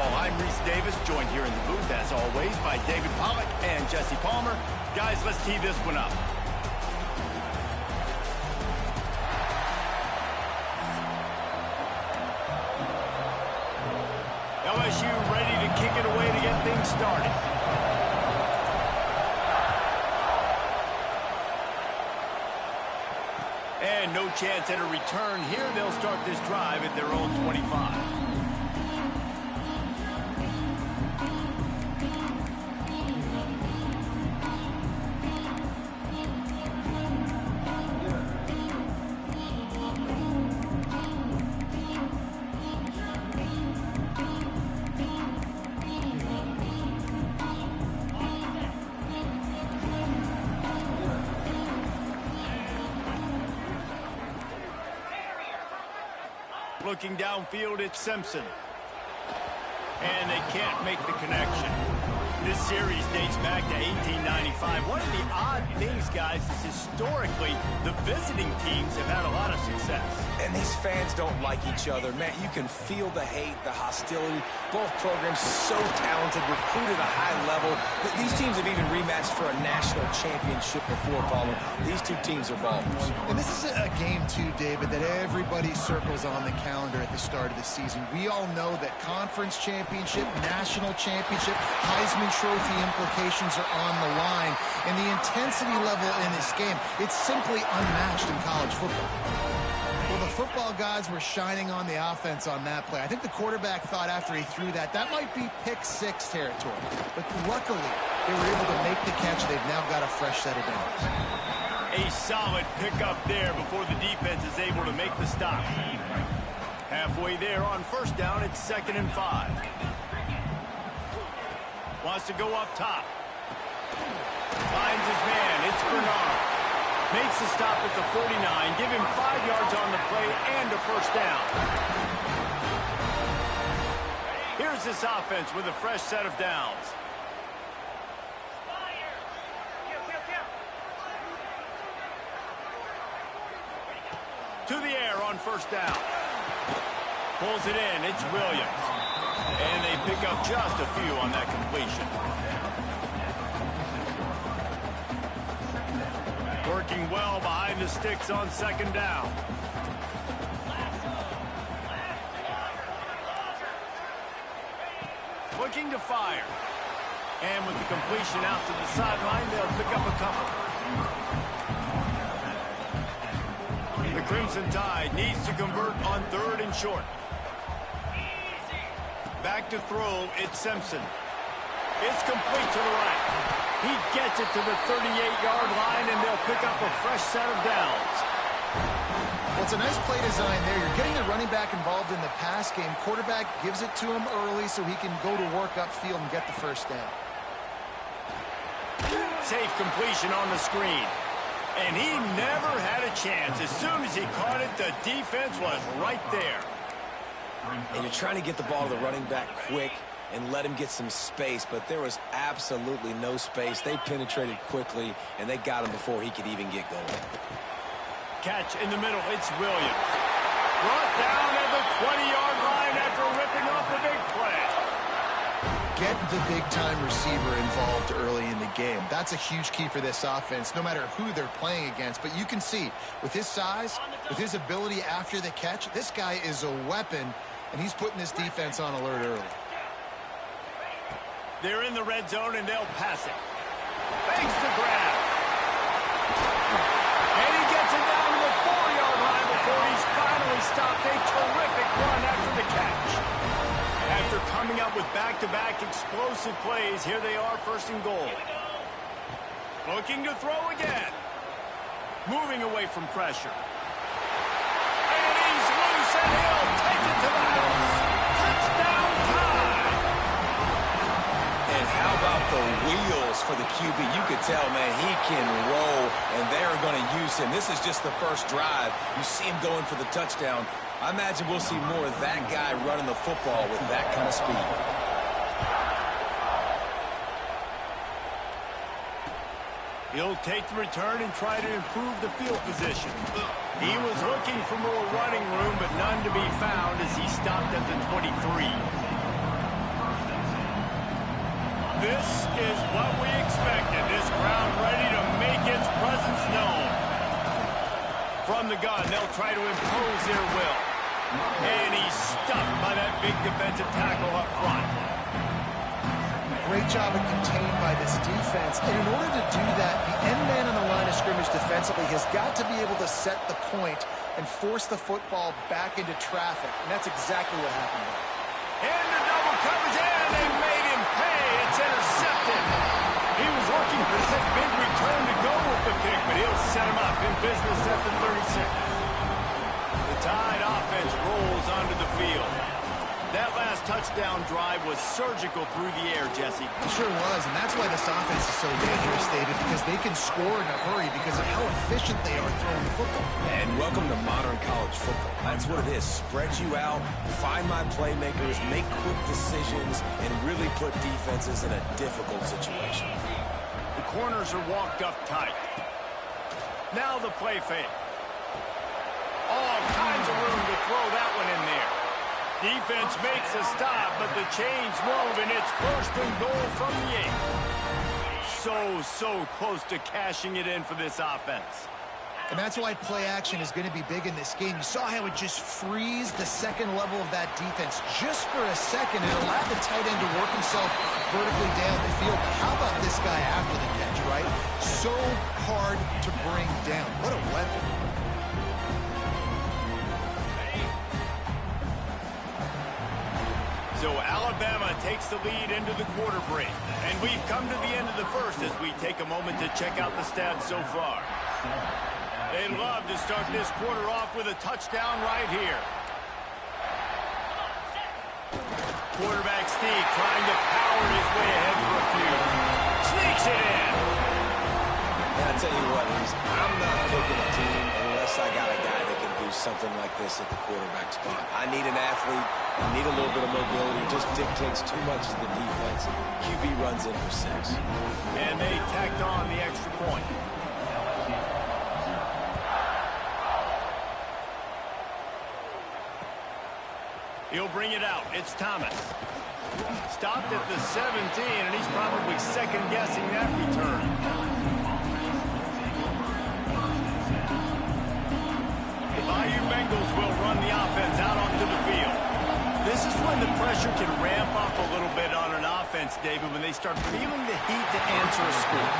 football. I'm Reese Davis, joined here in the booth, as always, by David Pollack and Jesse Palmer. Guys, let's tee this one up. LSU ready to kick it away to get things started. And no chance at a return here. They'll start this drive at their own 25. Looking downfield, it's Simpson. And they can't make the connection. This series dates back to 1895. One of the odd things, guys, is historically the visiting teams have had a lot of success. And these fans don't like each other. Man, you can feel the hate, the hostility. Both programs so talented, recruited at a high level. These teams have even rematched for a national championship before, Palmer. These two teams are ballers. And this is a game, too, David, that everybody circles on the calendar at the start of the season. We all know that conference championship, national championship, Heisman Trophy implications are on the line. And the intensity level in this game, it's simply unmatched in college football. Well, the football gods were shining on the offense on that play. I think the quarterback thought after he threw that, that might be pick six territory. But luckily, they were able to make the catch. They've now got a fresh set of downs. A solid pickup there before the defense is able to make the stop. Halfway there on first down, it's 2nd and 5. Wants to go up top. Finds his man. It's Bernard. Makes the stop at the 49. Give him 5 yards on the play and a first down. Here's this offense with a fresh set of downs. To the air on first down. Pulls it in. It's Williams. And they pick up just a few on that completion. Working well behind the sticks on 2nd down. Looking to fire. And with the completion out to the sideline, they'll pick up a couple. The Crimson Tide needs to convert on 3rd and short. Back to throw, it's Simpson. It's complete to the right. He gets it to the 38-yard line, and they'll pick up a fresh set of downs. Well, it's a nice play design there. You're getting the running back involved in the pass game. Quarterback gives it to him early so he can go to work upfield and get the first down. Safe completion on the screen. And he never had a chance. As soon as he caught it, the defense was right there. And you're trying to get the ball to the running back quick and let him get some space, but there was absolutely no space. They penetrated quickly, and they got him before he could even get going. Catch in the middle. It's Williams. Brought down at the 20-yard line after ripping off the big play. Get the big-time receiver involved early in the game. That's a huge key for this offense, no matter who they're playing against. But you can see, with his size, with his ability after the catch, this guy is a weapon, and he's putting this defense on alert early. They're in the red zone, and they'll pass it. Makes the grab. And he gets it down to the 4-yard line before he's finally stopped. A terrific run after the catch. After coming up with back-to-back explosive plays, here they are, 1st and goal. Looking to throw again. Moving away from pressure. And he's loose, and he'll take it to the house. Touchdown time. And how about the wheels for the QB? You could tell, man, he can roll, and they're going to use him. This is just the first drive. You see him going for the touchdown. I imagine we'll see more of that guy running the football with that kind of speed. He'll take the return and try to improve the field position. He was looking for more running room, but none to be found as he stopped at the 23. this is what we expected. This crowd ready to make its presence known. From the gun, they'll try to impose their will. And he's stuffed by that big defensive tackle up front. Great job of contained by this defense. And in order to do that, the end man on the line of scrimmage defensively has got to be able to set the point and force the football back into traffic. And that's exactly what happened there. Into double coverage, and they made him pay. It's intercepted. He was looking for that big return to go with the pick, but he'll set him up in business at the 36. The Tide offense rolls onto the field. That last touchdown drive was surgical through the air, Jesse. It sure was, and that's why this offense is so dangerous, David, because they can score in a hurry because of how efficient they are throwing the football. And welcome to modern college football. That's what it is. Spread you out, find my playmakers, make quick decisions, and really put defenses in a difficult situation. The corners are walked up tight. Now the play fake. All kinds of room to throw that one in there. Defense makes a stop, but the chains move, and it's first and goal from the 8. So close to cashing it in for this offense. And that's why play action is going to be big in this game. You saw how it just frees the second level of that defense just for a second. It allowed the tight end to work himself vertically down the field. But how about this guy after the catch, right? So hard to bring down. What a weapon. So Alabama takes the lead into the quarter break. And we've come to the end of the first as we take a moment to check out the stats so far. They love to start this quarter off with a touchdown right here. Quarterback Steve trying to power his way ahead for a few. Sneaks it in. And I tell you what, I'm not picking a team unless I got a guy that can do something like this at the quarterback spot. I need an athlete. I need a little bit of mobility. It just dictates too much to the defense. QB runs in for 6. And they tacked on the extra point. He'll bring it out. It's Thomas. Stopped at the 17, and he's probably second-guessing that return. The Bayou Bengals will run the offense out onto the field. This is when the pressure can ramp up a little bit on an offense, David, when they start feeling the heat to answer a score.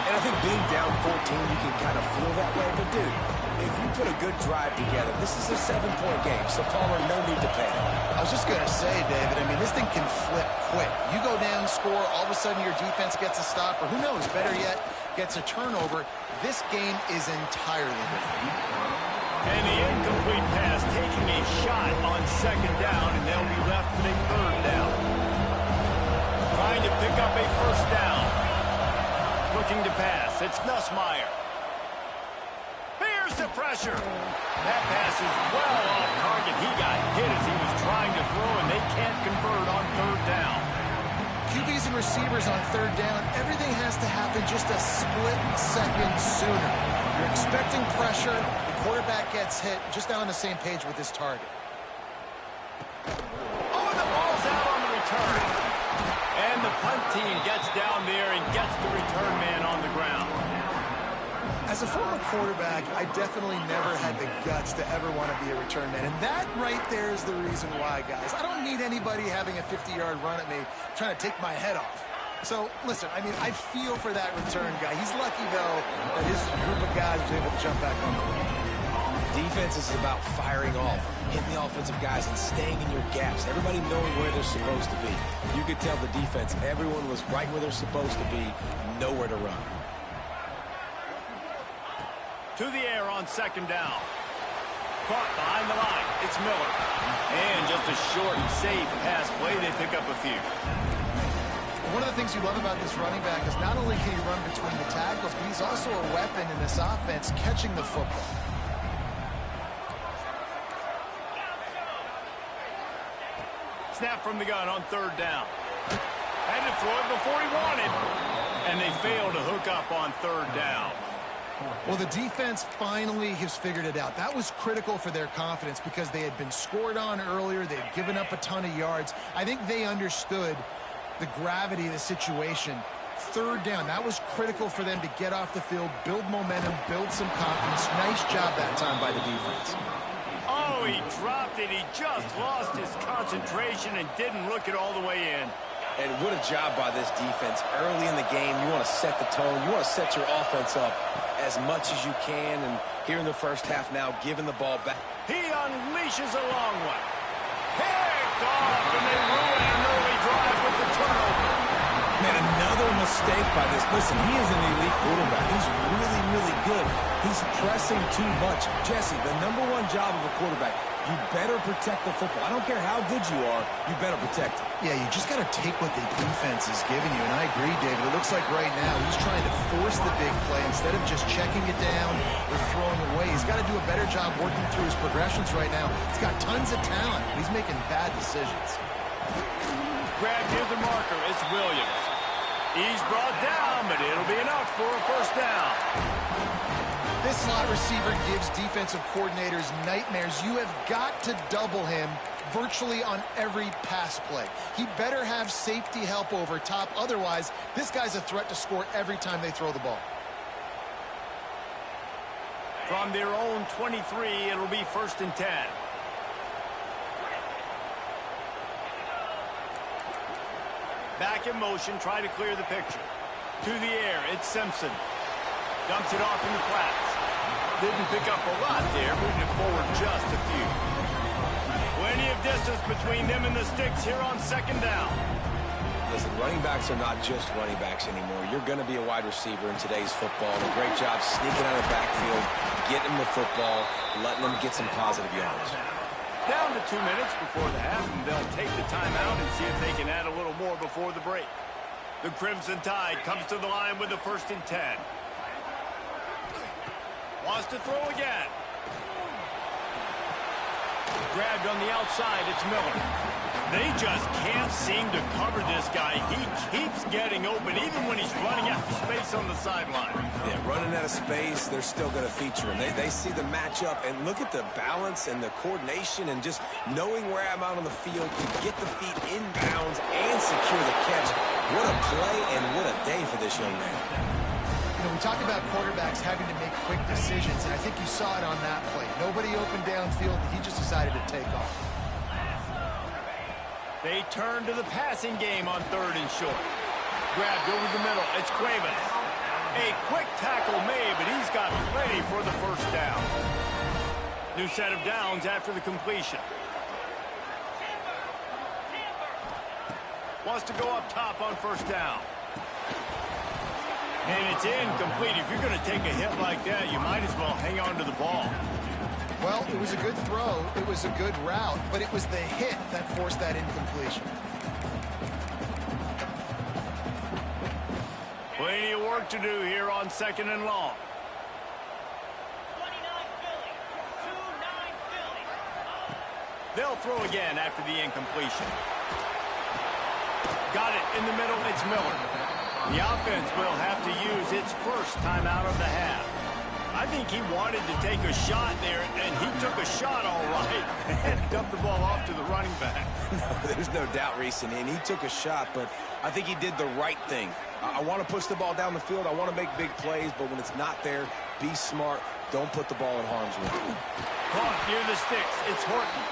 And I think being down 14, you can kind of feel that way. But, dude, if you put a good drive together, this is a 7-point game, so Palmer, no need to panic. I was just going to say, David, I mean, this thing can flip quick. You go down, score, all of a sudden your defense gets a stop, or who knows, better yet, gets a turnover. This game is entirely different. And the incomplete pass taking a shot on second down, and they'll be left with a third down. Trying to pick up a first down. Looking to pass. It's Nussmeier. Here's the pressure. That pass is well off target. He got hit as he was trying to throw, and they can't convert on third down. QBs and receivers on third down, everything has to happen just a split second sooner. You're expecting pressure. Quarterback gets hit, just not on the same page with his target. Oh, and the ball's out on the return. And the punt team gets down there and gets the return man on the ground. As a former quarterback, I definitely never had the guts to ever want to be a return man. And that right there is the reason why, guys. I don't need anybody having a 50-yard run at me trying to take my head off. So, listen, I mean, I feel for that return guy. He's lucky, though, that his group of guys was able to jump back on the field. Defense is about firing off, hitting the offensive guys, and staying in your gaps. Everybody knowing where they're supposed to be. You could tell the defense, everyone was right where they're supposed to be, nowhere to run. To the air on second down. Caught behind the line. It's Miller. And just a short and safe pass play. They pick up a few. One of the things you love about this running back is not only can he run between the tackles, but he's also a weapon in this offense catching the football. Snap from the gun on third down. Had to throw it before he wanted. And they fail to hook up on third down. Well, the defense finally has figured it out. That was critical for their confidence because they had been scored on earlier. They had given up a ton of yards. I think they understood the gravity of the situation. Third down, that was critical for them to get off the field, build momentum, build some confidence. Nice job that time by the defense. Oh, he dropped it. He just lost his concentration and didn't look it all the way in. And what a job by this defense. Early in the game, you want to set the tone. You want to set your offense up as much as you can. And here in the first half now, giving the ball back. He unleashes a long one. Picked off, and they ruin an early drive with the turnover. Man, another mistake by this. Listen, he is an elite quarterback. He's really, really good. He's pressing too much. Jesse, the #1 job of a quarterback, you better protect the football. I don't care how good you are, you better protect it. Yeah, you just got to take what the defense is giving you. And I agree, David. It looks like right now he's trying to force the big play instead of just checking it down or throwing away. He's got to do a better job working through his progressions right now. He's got tons of talent, but he's making bad decisions. Grab near the marker. It's Williams. He's brought down, but it'll be enough for a first down. This slot receiver gives defensive coordinators nightmares. You have got to double him virtually on every pass play. He better have safety help over top. Otherwise, this guy's a threat to score every time they throw the ball. From their own 23, it'll be 1st and 10. Back in motion, try to clear the picture. To the air, it's Simpson. Dumps it off in the flats. Didn't pick up a lot there, moving it forward just a few. Plenty of distance between them and the sticks here on 2nd down. Listen, running backs are not just running backs anymore. You're going to be a wide receiver in today's football. And a great job sneaking out of the backfield, getting the football, letting them get some positive yards. Down to 2 minutes before the half, and they'll take the timeout and see if they can add a little more before the break. The Crimson Tide comes to the line with the 1st and 10. Wants to throw again. Grabbed on the outside, it's Miller. They just can't seem to cover this guy. He keeps getting open, even when he's running out of space on the sideline. Yeah, running out of space, they're still going to feature him. They see the matchup, and look at the balance and the coordination and just knowing where I'm out on the field to get the feet inbounds and secure the catch. What a play and what a day for this young man. You know, we talk about quarterbacks having to make quick decisions, and I think you saw it on that play. Nobody opened downfield, he just decided to take off. They turn to the passing game on 3rd and short. Grabbed over the middle, it's Cuevas. A quick tackle made, but he's got plenty for the 1st down. New set of downs after the completion. Wants to go up top on 1st down. And it's incomplete. If you're going to take a hit like that, you might as well hang on to the ball. Well, it was a good throw. It was a good route, but it was the hit that forced that incompletion. Plenty of work to do here on 2nd and long. 29 Philly. 2-9 Philly. They'll throw again after the incompletion. Got it in the middle. It's Miller. The offense will have to use its first timeout of the half. I think he wanted to take a shot there, and he took a shot all right and dumped the ball off to the running back. No, there's no doubt, Reese, and he took a shot, but I think he did the right thing. I want to push the ball down the field. I want to make big plays, but when it's not there, be smart. Don't put the ball in harm's way. Caught near the sticks. It's Horton.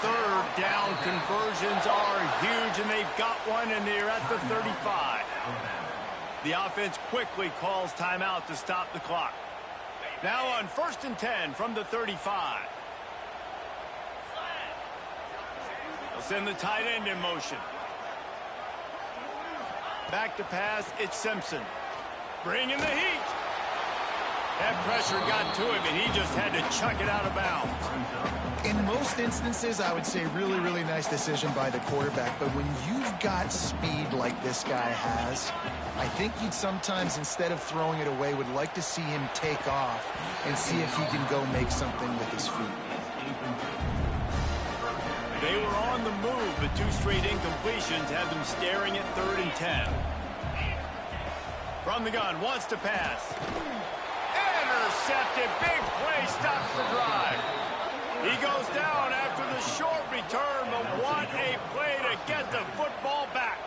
3rd down conversions are huge, and they've got one, and they're at the 35. The offense quickly calls timeout to stop the clock. Now on 1st and 10 from the 35. They'll send the tight end in motion. Back to pass, it's Simpson. Bringing the heat. That pressure got to him, and he just had to chuck it out of bounds. In most instances, I would say really, really nice decision by the quarterback. But when you've got speed like this guy has, I think you'd sometimes, instead of throwing it away, would like to see him take off and see if he can go make something with his feet. They were on the move, but 2 straight incompletions have them staring at 3rd and 10. From the gun, wants to pass. Intercepted. Big play stops the drive. He goes down after the short return, but what a play to get the football back.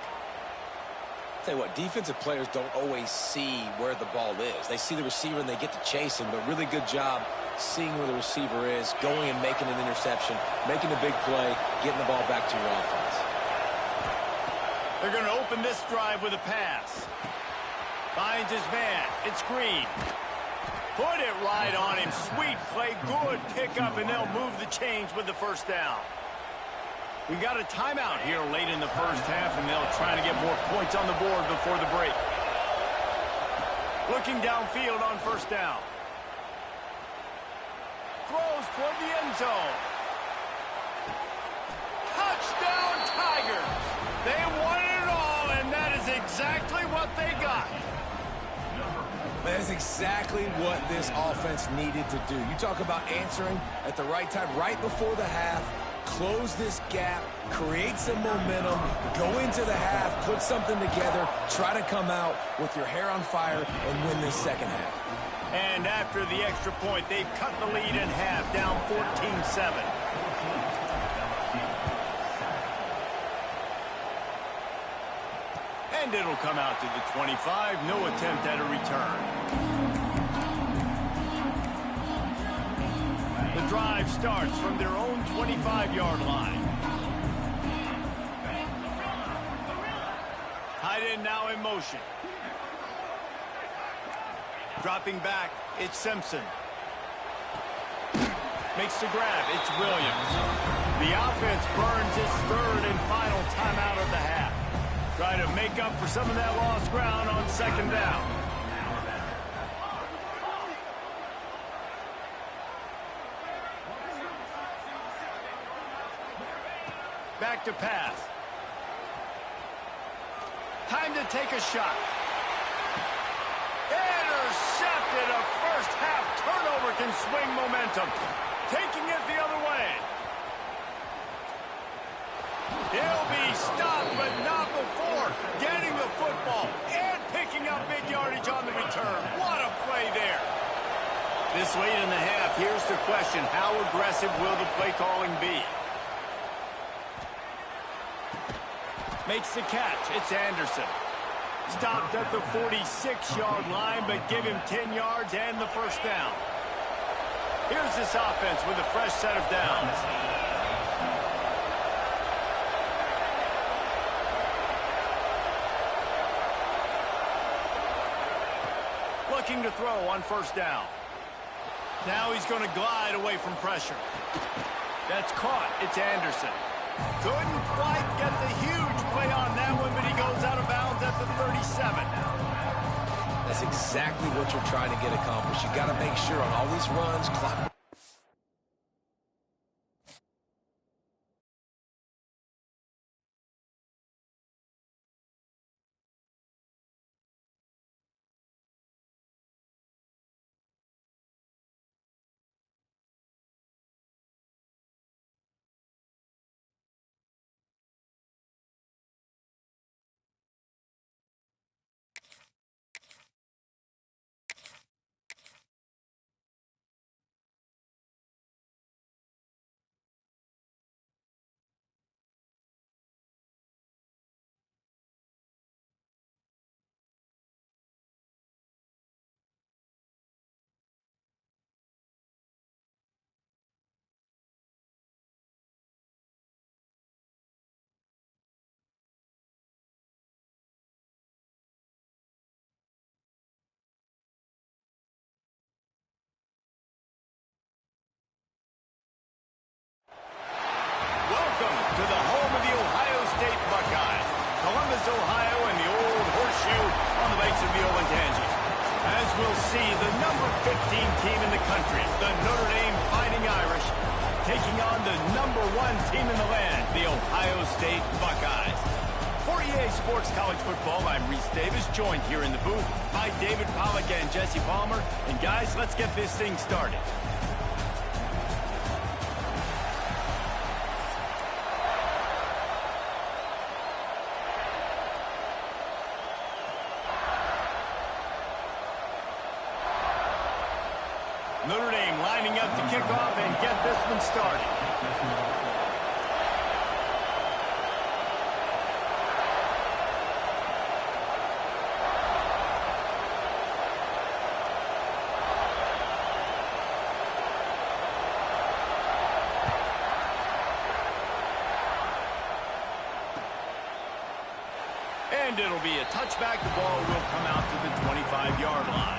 Tell you what, defensive players don't always see where the ball is. They see the receiver and they get to chasing, but really good job seeing where the receiver is, going and making an interception, making a big play, getting the ball back to your offense. They're going to open this drive with a pass. Finds his man. It's Green. Put it right on him. Sweet play. Good pickup, and they'll move the chains with the first down. We got a timeout here late in the first half, and they'll try to get more points on the board before the break. Looking downfield on first down. Throws toward the end zone. Touchdown, Tigers. They won it all, and that is exactly what they got. That is exactly what this offense needed to do. You talk about answering at the right time, right before the half, close this gap, create some momentum, go into the half, put something together, try to come out with your hair on fire and win this second half. And after the extra point, they've cut the lead in half, down 14-7. And it'll come out to the 25. No attempt at a return. The drive starts from their own 25-yard line. Tight end now in motion. Dropping back, it's Simpson. Makes the grab, it's Williams. The offense burns its third and final timeout of the half. Try to make up for some of that lost ground on second down. Back to pass. Time to take a shot. Intercepted. A first half turnover can swing momentum. Taking it the other way. He'll be stopped, but not before getting the football and picking up big yardage on the return. What a play there. This late in the half, here's the question. How aggressive will the play calling be? Makes the catch. It's Anderson. Stopped at the 46-yard line, but give him 10 yards and the first down. Here's this offense with a fresh set of downs. Looking to throw on first down. Now he's going to glide away from pressure. That's caught. It's Anderson. Couldn't quite get the huge play on that one, but he goes out of bounds at the 37. That's exactly what you're trying to get accomplished. You got to make sure on all these runs, clock. Welcome to the home of the Ohio State Buckeyes. Columbus, Ohio, and the old horseshoe on the banks of the Olentangy. As we'll see, the number 15 team in the country, the Notre Dame Fighting Irish, taking on the number 1 team in the land, the Ohio State Buckeyes. For EA Sports College Football, I'm Reese Davis, joined here in the booth by David Pollack and Jesse Palmer. And guys, let's get this thing started. Notre Dame lining up to kick off and get this one started. And it'll be a touchback. The ball will come out to the 25-yard line.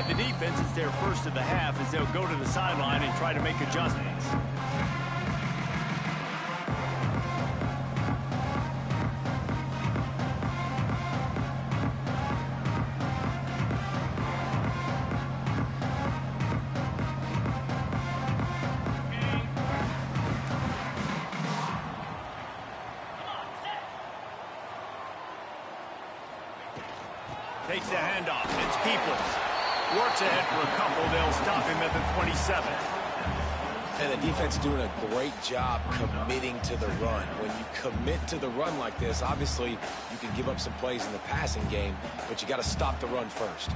The defense is their first of the half as they'll go to the sideline and try to make adjustments. Takes the handoff. It's Peoples. Works ahead for a couple. They'll stop him at the 27. And the defense doing a great job committing to the run. When you commit to the run like this, obviously you can give up some plays in the passing game, but you got to stop the run first.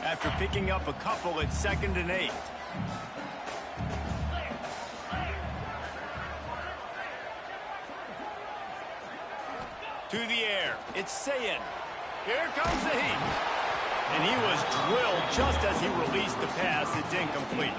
After picking up a couple, it's 2nd and 8. To the air. It's Sayin. Here comes the heat. And he was drilled just as he released the pass. It's incomplete.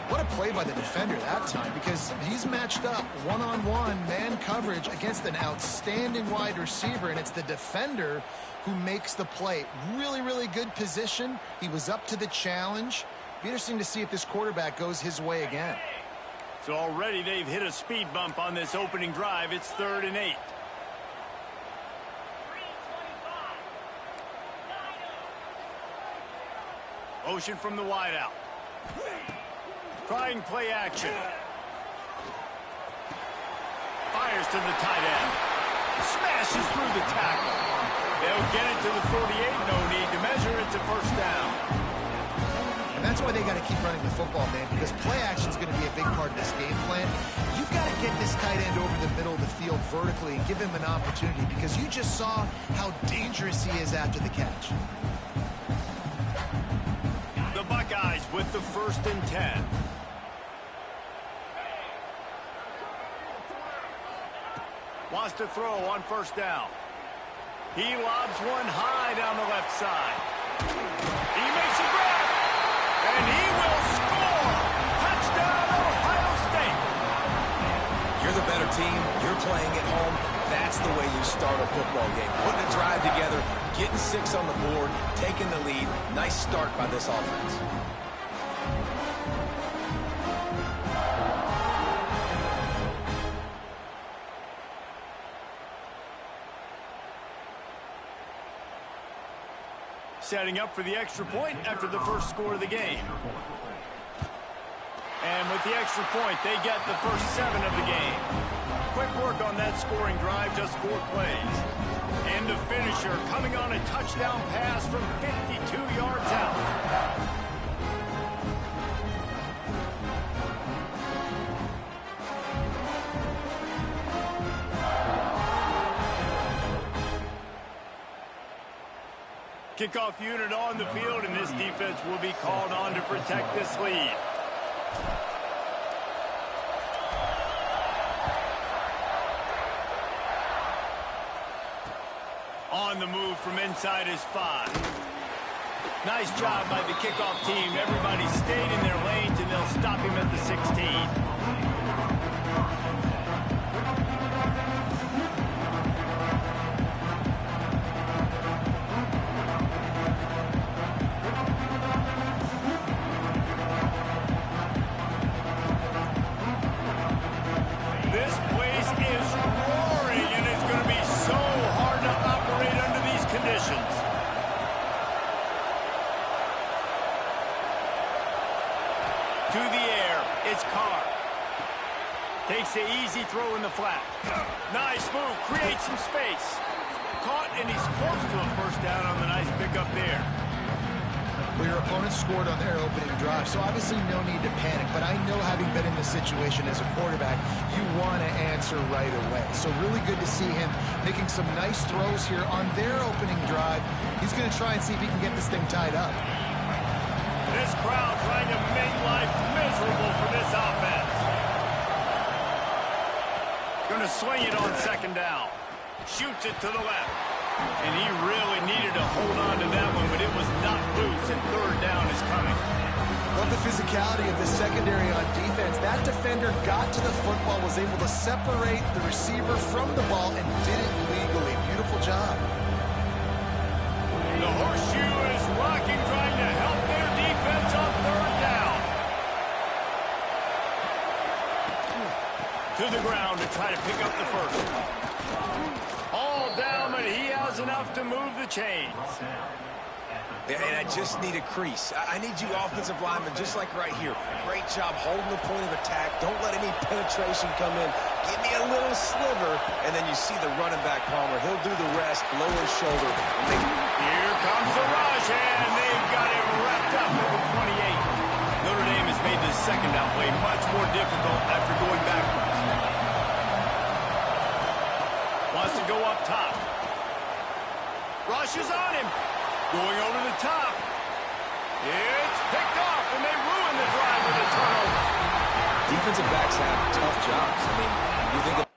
What a play by the defender that time, because he's matched up one-on-one man coverage against an outstanding wide receiver, and it's the defender who makes the play. Really, really good position. He was up to the challenge. Be interesting to see if this quarterback goes his way again. So already they've hit a speed bump on this opening drive. It's 3rd and 8. Motion from the wideout. Trying play action. Fires to the tight end. Smashes through the tackle. They'll get it to the 48. No need to measure. It's a first down. And that's why they got to keep running the football, man, because play action is going to be a big part of this game plan. You've got to get this tight end over the middle of the field vertically and give him an opportunity, because you just saw how dangerous he is after the catch. Buckeyes with the 1st and 10. Wants to throw on 1st down. He lobs one high down the left side. He makes a grab, and he will score. Touchdown, Ohio State. You're the better team. You're playing at home. That's the way you start a football game. Putting a drive together, getting 6 on the board, taking the lead. Nice start by this offense. Setting up for the extra point after the first score of the game. And with the extra point, they get the first 7 of the game. Quick work on that scoring drive, just 4 plays. And the finisher coming on a touchdown pass from 52 yards out. Kickoff unit on the field, and this defense will be called on to protect this lead. On the move from inside his 5. Nice job by the kickoff team. Everybody stayed in their lanes, and they'll stop him at the 16. To the air, it's Carr. Takes the easy throw in the flat. Nice move, creates some space. Caught, and he's close to a first down on the nice pickup there. Well, your opponent scored on their opening drive, so obviously no need to panic. But I know, having been in this situation as a quarterback, you want to answer right away. So really good to see him making some nice throws here on their opening drive. He's going to try and see if he can get this thing tied up. This crowd trying to make life miserable for this offense. Going to swing it on second down. Shoots it to the left. And he really needed to hold on to that one, but it was not loose, and third down is coming. Love the physicality of the secondary on defense. That defender got to the football, was able to separate the receiver from the ball, and did it legally. Beautiful job. The horseshoe is rocking, trying to help their defense on third down. To the ground to try to pick up the first. All down, but he has enough to move the chains. And I just need a crease. I need you offensive linemen, just like right here. Great job holding the point of attack. Don't let any penetration come in. Give me a little sliver, and then you see the running back, Palmer. He'll do the rest, lower his shoulder. Here comes the rush, and they've got him wrapped up at the 28. Notre Dame has made this second down play much more difficult after going backwards. Wants to go up top. Rush is on him. Going over the top. It's picked off, and they ruin the drive with a turnover. Defensive backs have tough jobs. I mean, you think of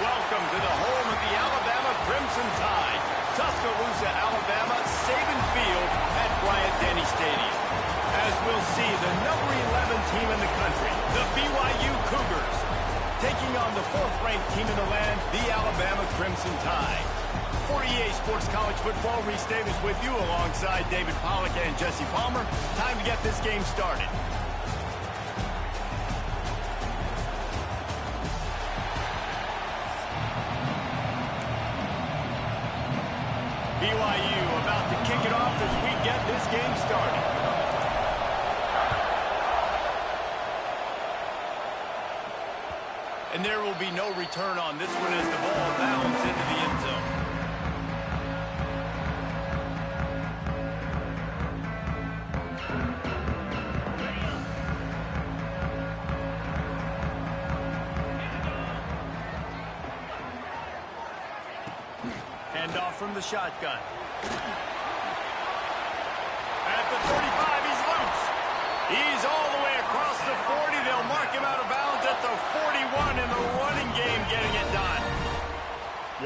Welcome to the home of the Alabama Crimson Tide. Tuscaloosa, Alabama, Saban Field at Bryant-Denny Stadium. As we'll see, the number 11 team in the country, the BYU Cougars, taking on the fourth-ranked team in the land, the Alabama Crimson Tide. For EA Sports College Football, Reese Davis with you alongside David Pollack and Jesse Palmer. Time to get this game started. BYU about to kick it off as we get this game started. And there will be no return on this one as the ball bounds into the end zone. Handoff from the shotgun. At the 35, he's loose. He's all the way across the 40. They'll mark him out of bounds at the 41 in the running game, getting it done.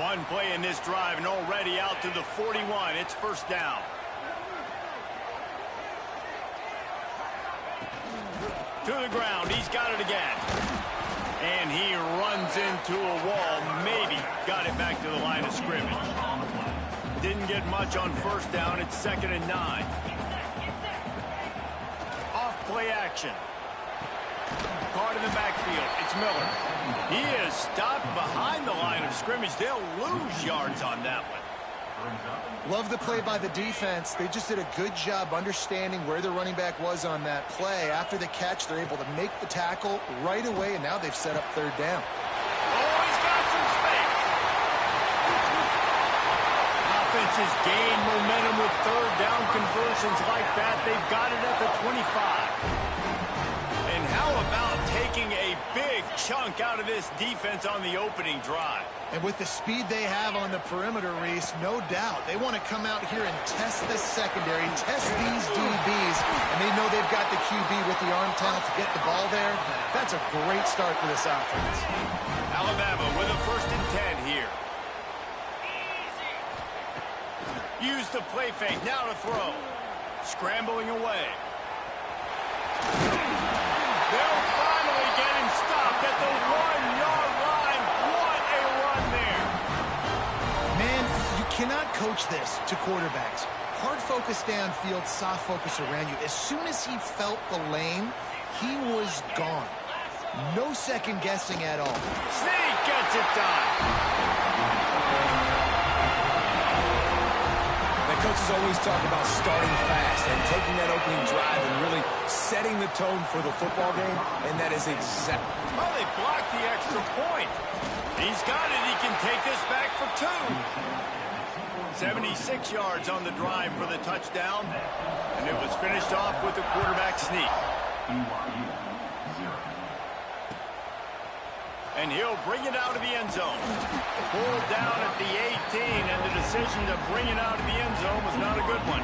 One play in this drive and already out to the 41. It's first down. To the ground. He's got it again. And he runs into a wall. Maybe got it back to the line of scrimmage. Didn't get much on first down. It's 2nd and 9. Off play action. Caught in the backfield. It's Miller. He is stopped behind the line of scrimmage. They'll lose yards on that one. Love the play by the defense. They just did a good job understanding where the running back was on that play. After the catch, they're able to make the tackle right away, and now they've set up 3rd down. Oh, he's got some space. Offense has gained momentum with 3rd down conversions like that. They've got it at the 25. And how about taking a big chunk out of this defense on the opening drive? And with the speed they have on the perimeter, Reese, no doubt, they want to come out here and test this secondary, test these DBs, and they know they've got the QB with the arm talent to get the ball there. That's a great start for this offense. Alabama with a 1st and 10 here. Use the play fake, now to throw. Scrambling away. They'll finally get him stopped at the 1-yard line. What a run there. Man, you cannot coach this to quarterbacks. Hard focus downfield, soft focus around you. As soon as he felt the lane, he was gone. No second guessing at all. Sneak gets it done. Coaches always talk about starting fast and taking that opening drive and really setting the tone for the football game, and that is exactly. Well, they blocked the extra point. He's got it. He can take this back for 2. 76 yards on the drive for the touchdown, and it was finished off with a quarterback sneak. And he'll bring it out of the end zone. Pulled down at the 18, and the decision to bring it out of the end zone was not a good one.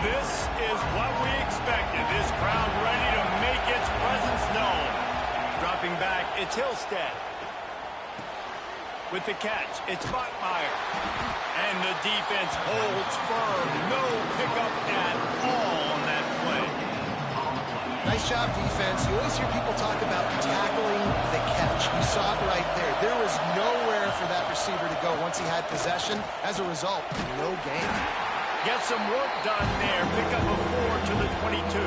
This is what we expected. This crowd ready to make its presence known. Dropping back, it's Hillstead. With the catch, it's Bachmeier. And the defense holds firm. No pickup at all on that play. Nice job, defense. You always hear people talk about tackling the catch. You saw it right there. There was nowhere for that receiver to go once he had possession. As a result, no gain. Get some work done there. Pick up a 4 to the 22.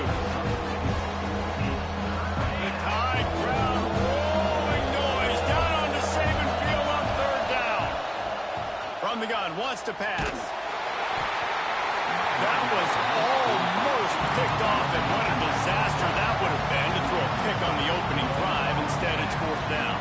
The Tide crowd rolling noise down onto Saban Field on 3rd down. From the gun, wants to pass. That was almost picked off, and what a disaster that would have been to throw a pick on the opening drive. Instead, it's 4th down.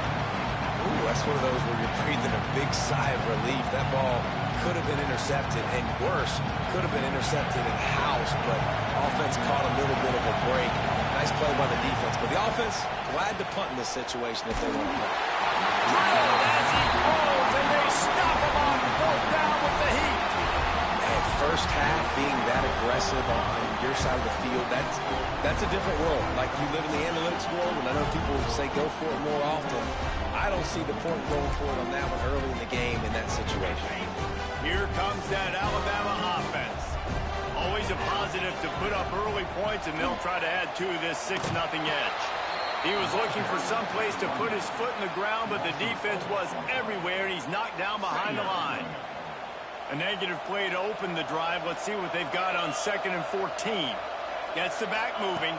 Ooh, that's one of those where you're breathing a big sigh of relief. That ball could have been intercepted, and worse, could have been intercepted and housed, but offense caught a little bit of a break. Nice play by the defense, but the offense glad to punt in this situation if they want to play. Drilled as he rolls, and they stop him on 4th down with the heat. First half being that aggressive on your side of the field, that's a different world. Like, you live in the analytics world, and I know people say go for it more often. I don't see the point going for it on that one early in the game in that situation. Here comes that Alabama offense. Always a positive to put up early points, and they'll try to add to this 6-0 edge. He was looking for some place to put his foot in the ground, but the defense was everywhere, and he's knocked down behind the line. A negative play to open the drive. Let's see what they've got on 2nd and 14. Gets the back moving.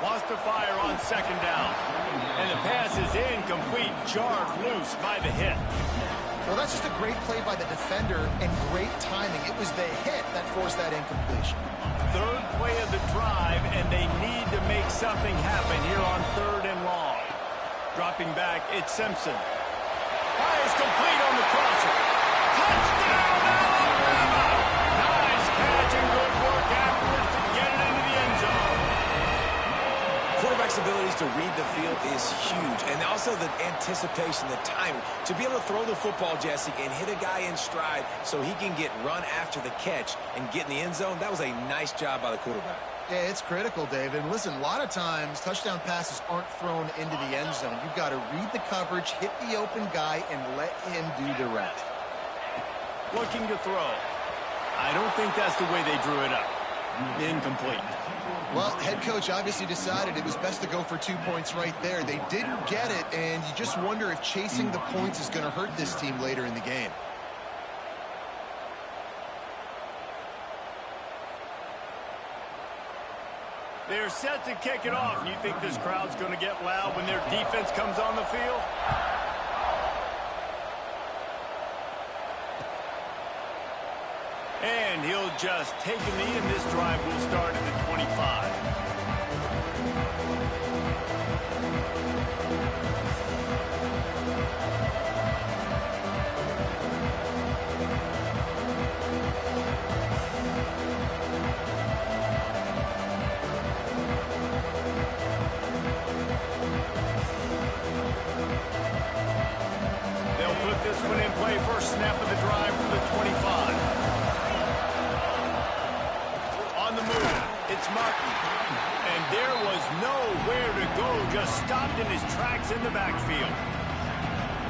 Wants to fire on 2nd down. And the pass is incomplete, jarred loose by the hit. Well, that's just a great play by the defender and great timing. It was the hit that forced that incompletion. Third play of the drive, and they need to make something happen here on 3rd and long. Dropping back, it's Simpson. Fires complete on the crosser. Touchdown, Alabama! Nice catch and good work afterwards to get it into the end zone. Quarterback's abilities to read the field is huge, and also the anticipation, the timing. To be able to throw the football, Jesse, and hit a guy in stride so he can get run after the catch and get in the end zone, that was a nice job by the quarterback. Yeah, it's critical, David. Listen, a lot of times touchdown passes aren't thrown into the end zone. You've got to read the coverage, hit the open guy, and let him do the rest. Looking to throw. I don't think that's the way they drew it up. Incomplete. Well, head coach obviously decided it was best to go for 2 points right there. They didn't get it, and you just wonder if chasing the points is going to hurt this team later in the game. They're set to kick it off. You think this crowd's going to get loud when their defense comes on the field? And he'll just take a knee, and this drive will start at the 25. This one in play, first snap of the drive from the 25. On the move, it's Martin. And there was nowhere to go, just stopped in his tracks in the backfield.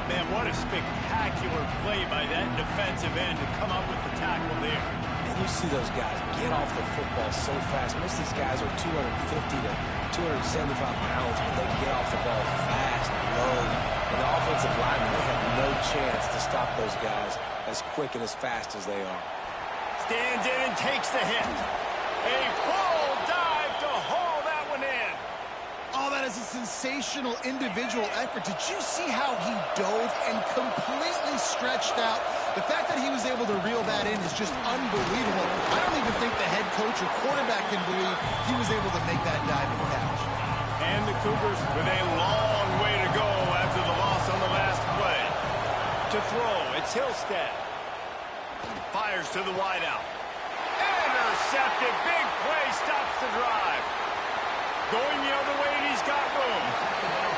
Man, what a spectacular play by that defensive end to come up with the tackle there. And you see those guys get off the football so fast. Most of these guys are 250 to 275 pounds, but they get off the ball fast, low. And the offensive linemen, they have no chance to stop those guys as quick and as fast as they are. Stands in and takes the hit. A full dive to haul that one in. Oh, that is a sensational individual effort. Did you see how he dove and completely stretched out? The fact that he was able to reel that in is just unbelievable. I don't even think the head coach or quarterback can believe he was able to make that diving catch. And the Cougars with a long way to go after the loss on the last play. To throw, it's Hillstead. Fires to the wideout. Intercepted. Big play stops the drive. Going the other way, and he's got room.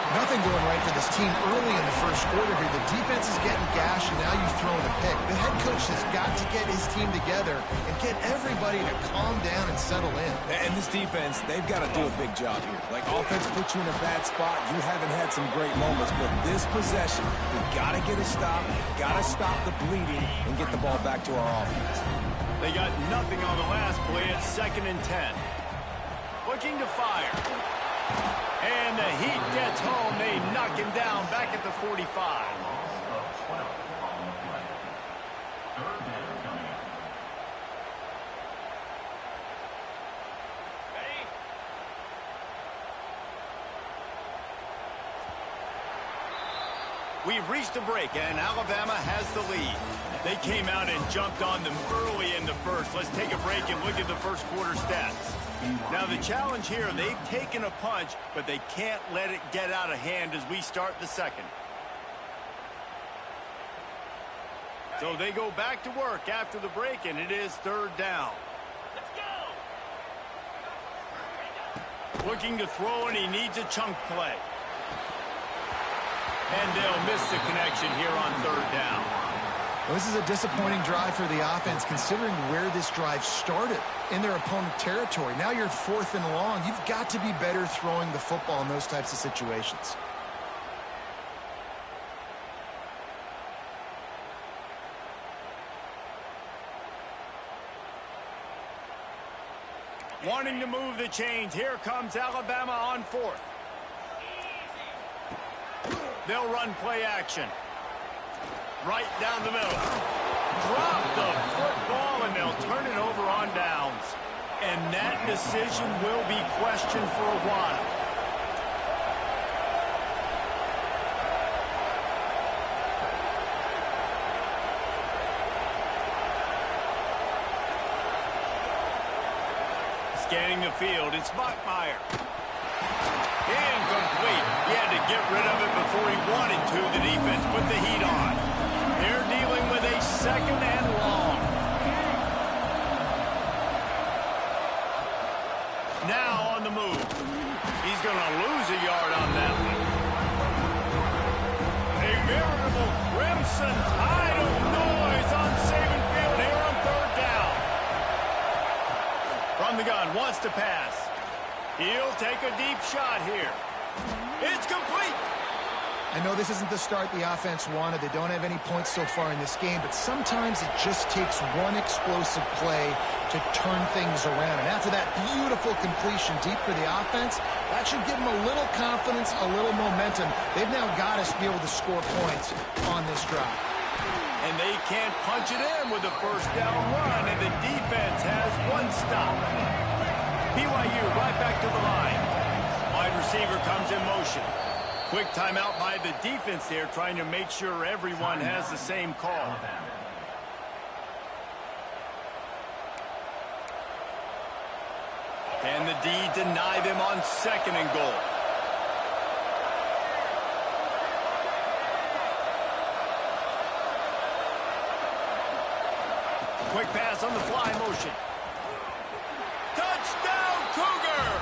Nothing going right for this team early in the first quarter here. The defense is getting gashed, and now you've thrown a pick. The head coach has got to get his team together and get everybody to calm down and settle in. And this defense, they've got to do a big job here. Like, offense puts you in a bad spot. You haven't had some great moments, but this possession, we've got to get a stop, got to stop the bleeding, and get the ball back to our offense. They got nothing on the last play. It's 2nd and 10. Looking to fire. And the Heat gets home. They knock him down back at the 45. We've reached a break, and Alabama has the lead. They came out and jumped on them early in the first. Let's take a break and look at the first quarter stats. Now, the challenge here, they've taken a punch, but they can't let it get out of hand as we start the second. So they go back to work after the break, and it is 3rd down. Let's go. Looking to throw, and he needs a chunk play. And they'll miss the connection here on 3rd down. Well, this is a disappointing drive for the offense, considering where this drive started in their opponent territory. Now you're 4th and long. You've got to be better throwing the football in those types of situations. Wanting to move the chains. Here comes Alabama on 4th. They'll run play action. Right down the middle. Drop the football, and they'll turn it over on downs. And that decision will be questioned for a while. Scanning the field, it's Bachmeier. Incomplete. He had to get rid of it before he wanted to. The defense put the heat on. They're dealing with a second and long. Now on the move. He's going to lose a yard on that one. A veritable Crimson Tide of noise on Saban Field here on third down. From the gun, wants to pass. He'll take a deep shot here. It's complete. I know this isn't the start the offense wanted. They don't have any points so far in this game, but sometimes it just takes one explosive play to turn things around. And after that beautiful completion deep for the offense, that should give them a little confidence, a little momentum. They've now got us to be able to score points on this drive. And they can't punch it in with a first down run, and the defense has one stop. BYU right back to the line. Wide receiver comes in motion. Quick timeout by the defense there, trying to make sure everyone has the same call. And the D deny them on second and goal. Quick pass on the fly motion. Touchdown, Cougar!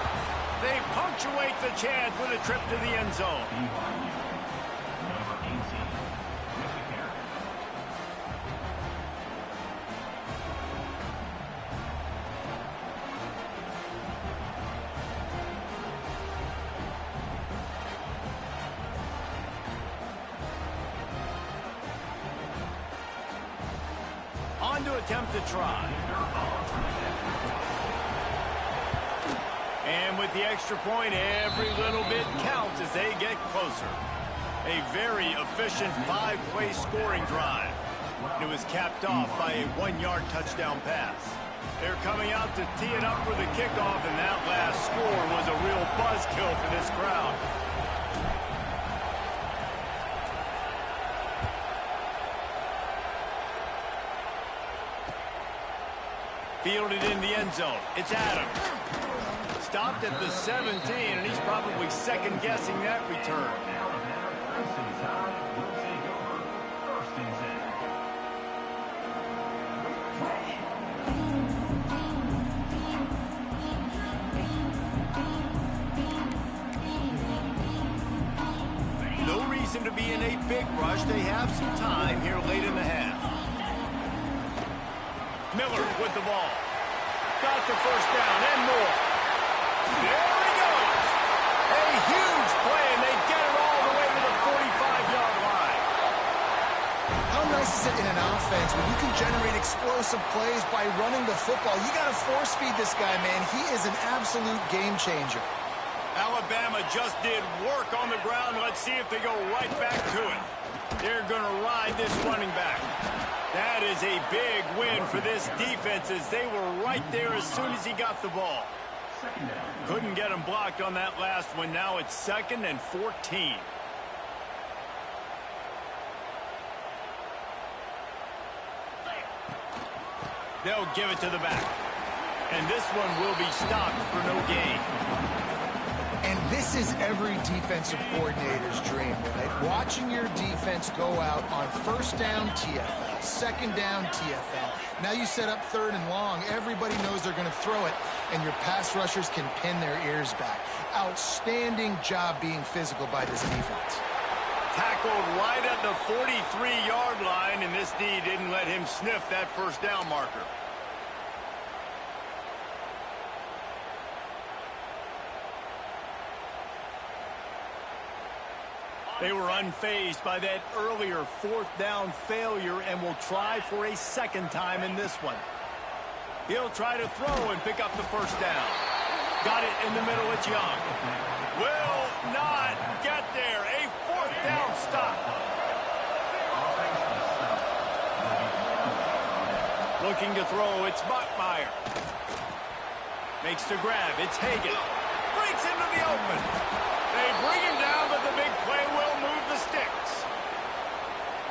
They punctuate the chance with a trip to the end zone. On to attempt to try. And with the extra point, every little bit counts as they get closer. A very efficient 5-play scoring drive. It was capped off by a 1-yard touchdown pass. They're coming out to tee it up for the kickoff, and that last score was a real buzzkill for this crowd. Fielded in the end zone. It's Adams. Stopped at the 17, and he's probably second-guessing that return. No reason to be in a big rush. They have some time here late in the half. Miller with the ball. Got the first down and more. There he goes. A huge play, and they get it all the way to the 45-yard line. How nice is it in an offense when you can generate explosive plays by running the football? You got to force feed this guy, man. He is an absolute game changer. Alabama just did work on the ground. Let's see if they go right back to it. They're going to ride this running back. That is a big win for this defense as they were right there as soon as he got the ball. Couldn't get him blocked on that last one. Now it's 2nd and 14. They'll give it to the back. And this one will be stopped for no gain. And this is every defensive coordinator's dream, right? Watching your defense go out on first down, TFL, second down, TFL. Now you set up 3rd and long. Everybody knows they're going to throw it, and your pass rushers can pin their ears back. Outstanding job being physical by this defense. Tackled right at the 43-yard line, and this D didn't let him sniff that first down marker. They were unfazed by that earlier 4th down failure and will try for a second time in this one. He'll try to throw and pick up the first down. Got it in the middle. It's Young. Will not get there. A 4th down stop. Looking to throw. It's Bachmeier. Makes the grab. It's Hagan. Breaks into the open. They bring him down, but the big play will move the sticks.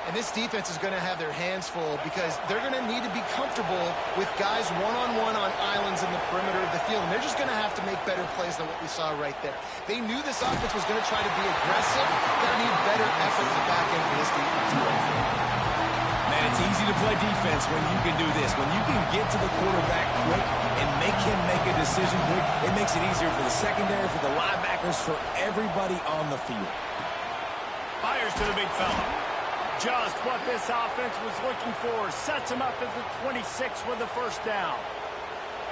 And this defense is going to have their hands full because they're going to need to be comfortable with guys one-on-one on islands in the perimeter of the field. And they're just going to have to make better plays than what we saw right there. They knew this offense was going to try to be aggressive. Going to need better effort in the back end for this defense. Man, it's easy to play defense when you can do this. When you can get to the quarterback quick and make him make a decision quick, it makes it easier for the secondary, for the linebackers, for everybody on the field. Fires to the big fella. Just what this offense was looking for. Sets him up at the 26 with the first down.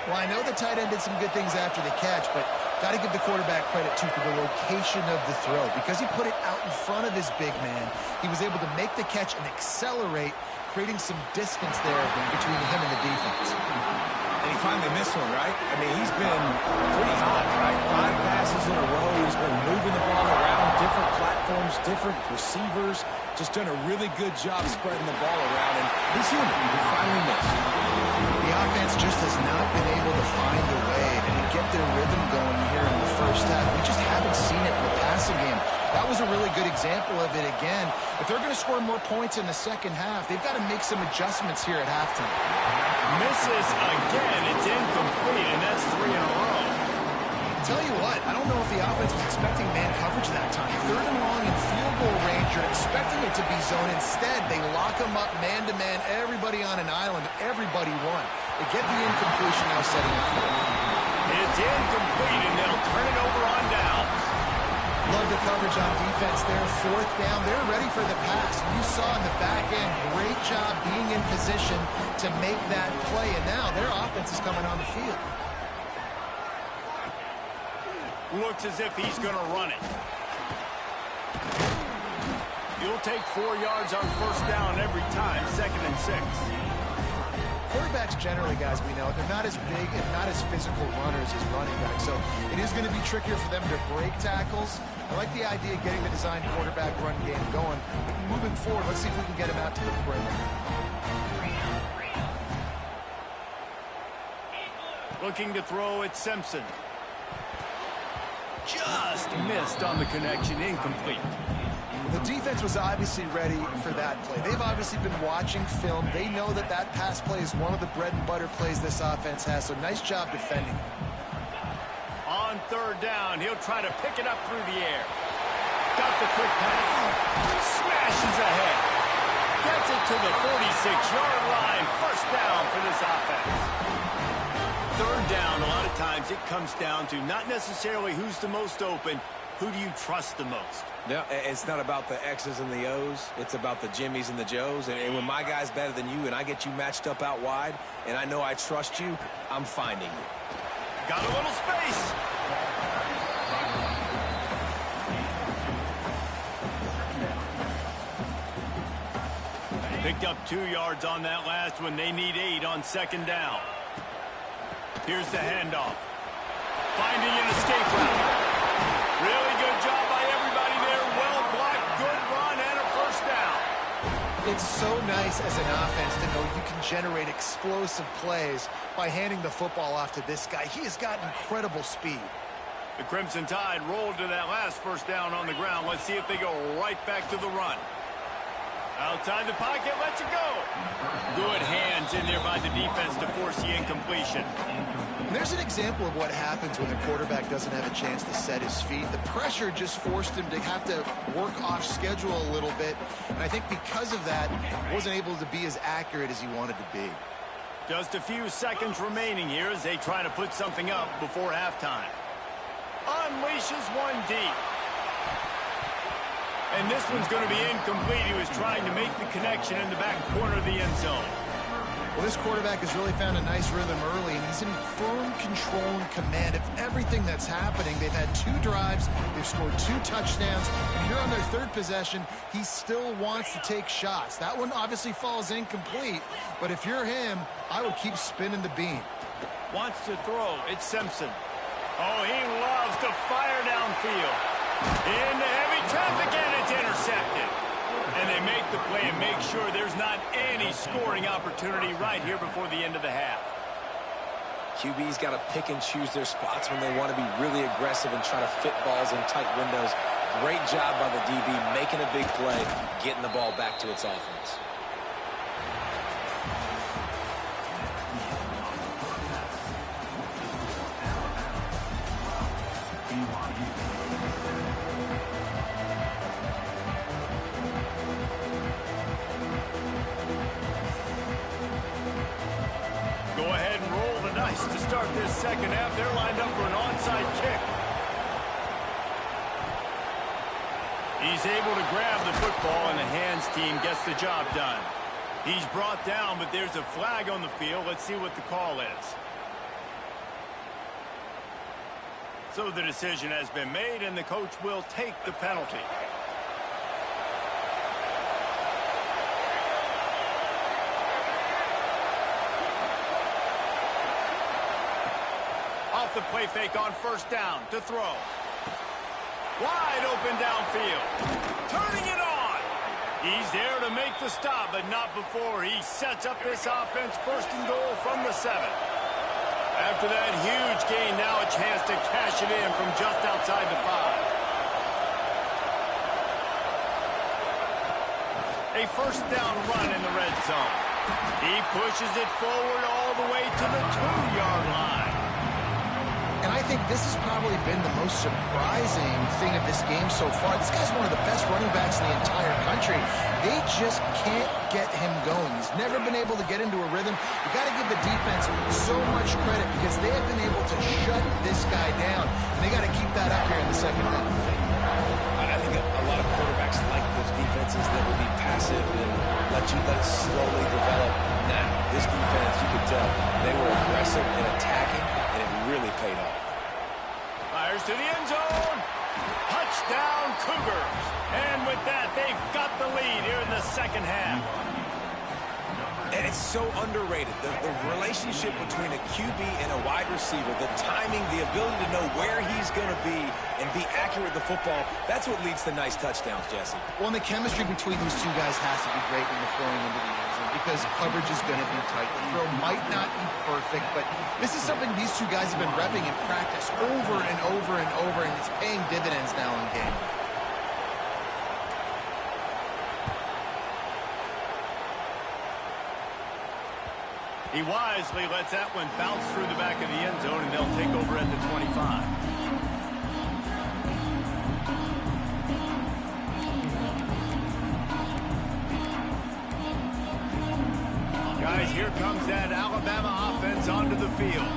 Well, I know the tight end did some good things after the catch, but got to give the quarterback credit, too, for the location of the throw. Because he put it out in front of his big man, he was able to make the catch and accelerate, creating some distance there between him and the defense. And he finally missed one, right? I mean, he's been pretty hot, right? 5 passes in a row. He's been moving the ball around, different platforms, different receivers. Just done a really good job spreading the ball around, and he's human. He finally missed. The offense just has not been able to find a way to get their rhythm going here in the first half. We just haven't seen it in the passing game. That was a really good example of it again. If they're going to score more points in the second half, they've got to make some adjustments here at halftime. Misses again. It's incomplete, and that's 3 in a row. Tell you what, I don't know if the offense was expecting man coverage that time. 3rd and long in field goal range. You're expecting it to be zone. Instead, they lock them up man-to-man. Everybody on an island. Everybody won. They get the incompletion now setting up for it. It's incomplete, and they'll turn it over on downs. Love the coverage on defense there. 4th down. They're ready for the pass. You saw in the back end, great job being in position to make that play. And now their offense is coming on the field. Looks as if he's going to run it. He'll take 4 yards on first down every time, 2nd and 6. Quarterbacks generally, guys, we know, they're not as big and not as physical runners as running backs. So it is going to be trickier for them to break tackles. I like the idea of getting the design quarterback run game going. But moving forward, let's see if we can get him out to the perimeter. Looking to throw at Simpson. Just missed on the connection, incomplete. The defense was obviously ready for that play. They've obviously been watching film. They know that that pass play is one of the bread and butter plays this offense has, so nice job defending. On 3rd down, he'll try to pick it up through the air. Got the quick pass. Smashes ahead. Gets it to the 46-yard line. First down for this offense. 3rd down, a lot of times it comes down to not necessarily who's the most open, who do you trust the most? No, it's not about the X's and the O's. It's about the Jimmys and the Joes. And when my guy's better than you and I get you matched up out wide and I know I trust you, I'm finding you. Got a little space. Picked up 2 yards on that last one. They need 8 on 2nd down. Here's the handoff. Finding an escape route. Really good job by everybody there. Well blocked, good run, and a first down. It's so nice as an offense to know you can generate explosive plays by handing the football off to this guy. He has got incredible speed. The Crimson Tide rolled to that last first down on the ground. Let's see if they go right back to the run. Outside the pocket, lets it go. Good hands in there by the defense to force the incompletion. And there's an example of what happens when the quarterback doesn't have a chance to set his feet. The pressure just forced him to have to work off schedule a little bit. And I think because of that, wasn't able to be as accurate as he wanted to be. Just a few seconds remaining here as they try to put something up before halftime. Unleashes one deep. And this one's going to be incomplete. He was trying to make the connection in the back corner of the end zone. Well, this quarterback has really found a nice rhythm early, and he's in firm control and command of everything that's happening. They've had 2 drives. They've scored 2 touchdowns. And here on their 3rd possession, he still wants to take shots. That one obviously falls incomplete, but if you're him, I would keep spinning the beam. Wants to throw. It's Simpson. Oh, he loves to fire downfield. Into heavy traffic, and it's intercepted. And they make the play and make sure there's not any scoring opportunity right here before the end of the half. QB's got to pick and choose their spots when they want to be really aggressive and try to fit balls in tight windows. Great job by the DB, making a big play, getting the ball back to its offense. Go ahead and roll the dice to start this second half. They're lined up for an onside kick. He's able to grab the football, and the hands team gets the job done. He's brought down, but there's a flag on the field. Let's see what the call is. So the decision has been made, and the coach will take the penalty. Off the play fake on first down to throw. Wide open downfield. Turning it on. He's there to make the stop, but not before he sets up this offense first and goal from the 7. After that huge gain, now a chance to cash it in from just outside the 5. A first down run in the red zone. He pushes it forward all the way to the 2-yard line. And I think this has probably been the most surprising thing of this game so far. This guy's one of the best running backs in the entire country. They just can't get him going. He's never been able to get into a rhythm. You got to give the defense so much credit because they have been able to shut this guy down. And they got to keep that up here in the second half. I think a lot of quarterbacks like those defenses that will be passive and let it slowly develop. Now, this defense, you could tell, they were aggressive and attacking, and it really paid off. Fires to the end zone. Touchdown, Cougars. And with that, they've got the lead here in the second half. And it's so underrated. The relationship between a QB and a wide receiver, the timing, the ability to know where he's going to be and be accurate with the football, that's what leads to nice touchdowns, Jesse. Well, and the chemistry between these two guys has to be great when they're throwing into the end zone because coverage is going to be tight. The throw might not be perfect, but this is something these two guys have been repping in practice over and over and over, and it's paying dividends now in game. He wisely lets that one bounce through the back of the end zone, and they'll take over at the 25. Guys, here comes that Alabama offense onto the field.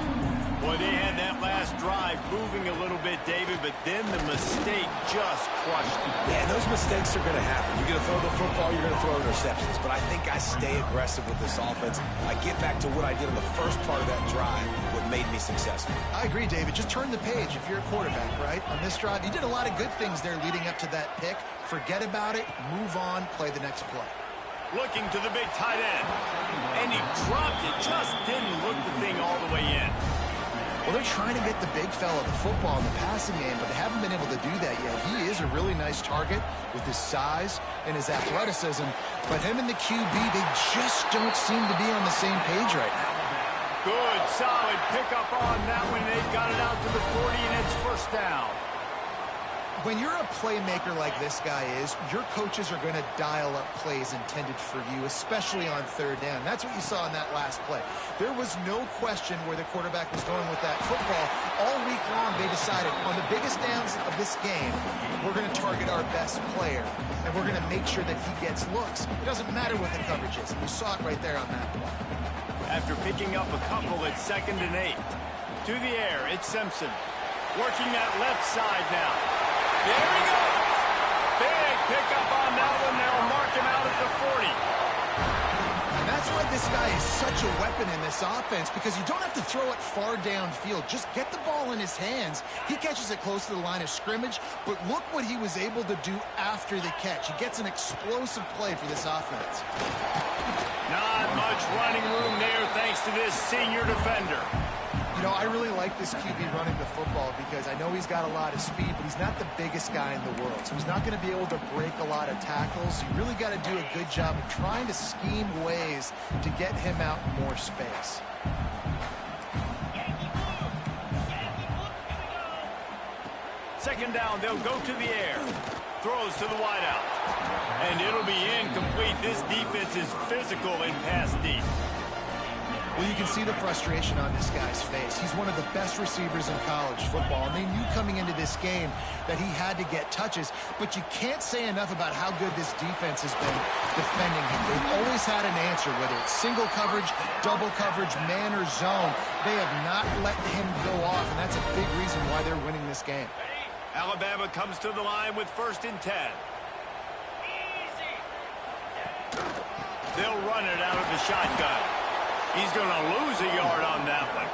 Boy, they had that last drive moving a little bit, David, but then the mistake just crushed them. Yeah, and those mistakes are going to happen. You're going to throw the football, you're going to throw interceptions. But I think I stay aggressive with this offense. I get back to what I did in the first part of that drive, what made me successful. I agree, David. Just turn the page if you're a quarterback, right? On this drive, you did a lot of good things there leading up to that pick. Forget about it, move on, play the next play. Looking to the big tight end. And he dropped it. Just didn't look the thing all the way in. Well, they're trying to get the big fella the football in the passing game, but they haven't been able to do that yet. He is a really nice target with his size and his athleticism, but him and the QB, they just don't seem to be on the same page right now. Good, solid pickup on that one. They've got it out to the 40, and it's first down. When you're a playmaker like this guy is, your coaches are going to dial up plays intended for you, especially on third down. That's what you saw in that last play. There was no question where the quarterback was going with that football. All week long, they decided on the biggest downs of this game, we're going to target our best player, and we're going to make sure that he gets looks. It doesn't matter what the coverage is. You saw it right there on that play. After picking up a couple, it's 2nd and 8. To the air, it's Simpson. Working that left side now. There he goes. Big pickup on that one. They'll mark him out at the 40. And that's why this guy is such a weapon in this offense, because you don't have to throw it far downfield. Just get the ball in his hands. He catches it close to the line of scrimmage, but look what he was able to do after the catch. He gets an explosive play for this offense. Not much running room there thanks to this senior defender. You know, I really like this QB running the football because I know he's got a lot of speed, but he's not the biggest guy in the world. So he's not going to be able to break a lot of tackles. You really got to do a good job of trying to scheme ways to get him out more space. second down, they'll go to the air. Throws to the wideout. And it'll be incomplete. This defense is physical in pass deep. Well, you can see the frustration on this guy's face. He's one of the best receivers in college football, and they knew coming into this game that he had to get touches, but you can't say enough about how good this defense has been defending him. They've always had an answer, whether it's single coverage, double coverage, man or zone. They have not let him go off, and that's a big reason why they're winning this game. Alabama comes to the line with 1st and 10. They'll run it out of the shotgun. He's going to lose a yard on that one.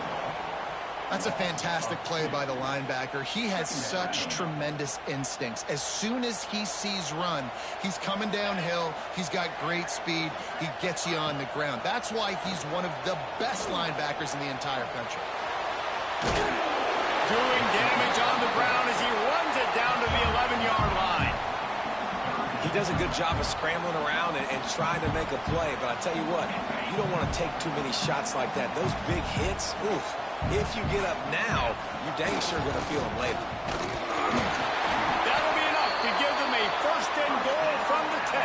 That's a fantastic play by the linebacker. He has such tremendous instincts. As soon as he sees run, he's coming downhill. He's got great speed. He gets you on the ground. That's why he's one of the best linebackers in the entire country. Doing damage on the ground as he runs it down to the 11-yard line. He does a good job of scrambling around and trying to make a play, but I tell you what, you don't want to take too many shots like that. Those big hits, oof, if you get up now, you're dang sure going to feel them later. That'll be enough to give them a 1st and goal from the 10.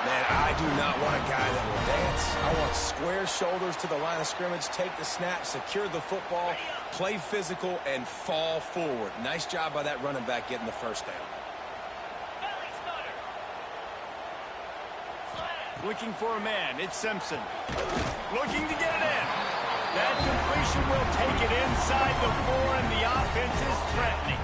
Man, I do not want a guy that will dance. I want square shoulders to the line of scrimmage, take the snap, secure the football, play physical, and fall forward. Nice job by that running back getting the 1st down. Looking for a man, it's Simpson. Looking to get it in. That completion will take it inside the 4, and the offense is threatening.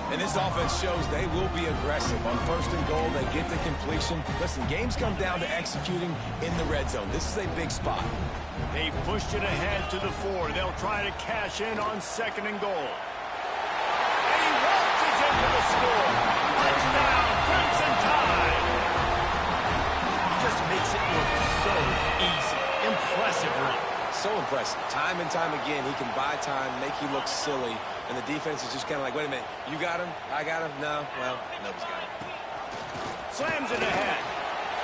And this offense shows they will be aggressive. On 1st and goal, they get the completion. Listen, games come down to executing in the red zone. This is a big spot. They've pushed it ahead to the 4. They'll try to cash in on 2nd and goal. And he waltzes into the score. Touchdown, Crimson Tide. Just makes it look so easy. Impressive run. So impressive. Time and time again, he can buy time, make you look silly, and the defense is just kind of like, wait a minute, you got him? I got him? No? Well, nobody's got him. Slams it ahead.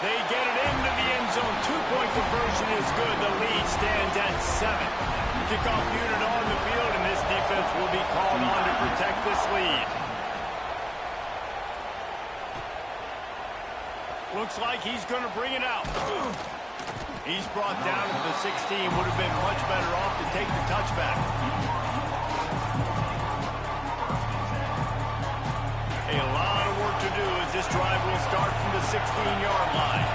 They get it into the end zone. 2-point conversion is good. The lead stands at 7. Kickoff unit on the field, and this defense will be called on to protect this lead. Looks like he's going to bring it out. He's brought down to the 16. Would have been much better off to take the touchback. A lot of work to do as this drive will start from the 16-yard line.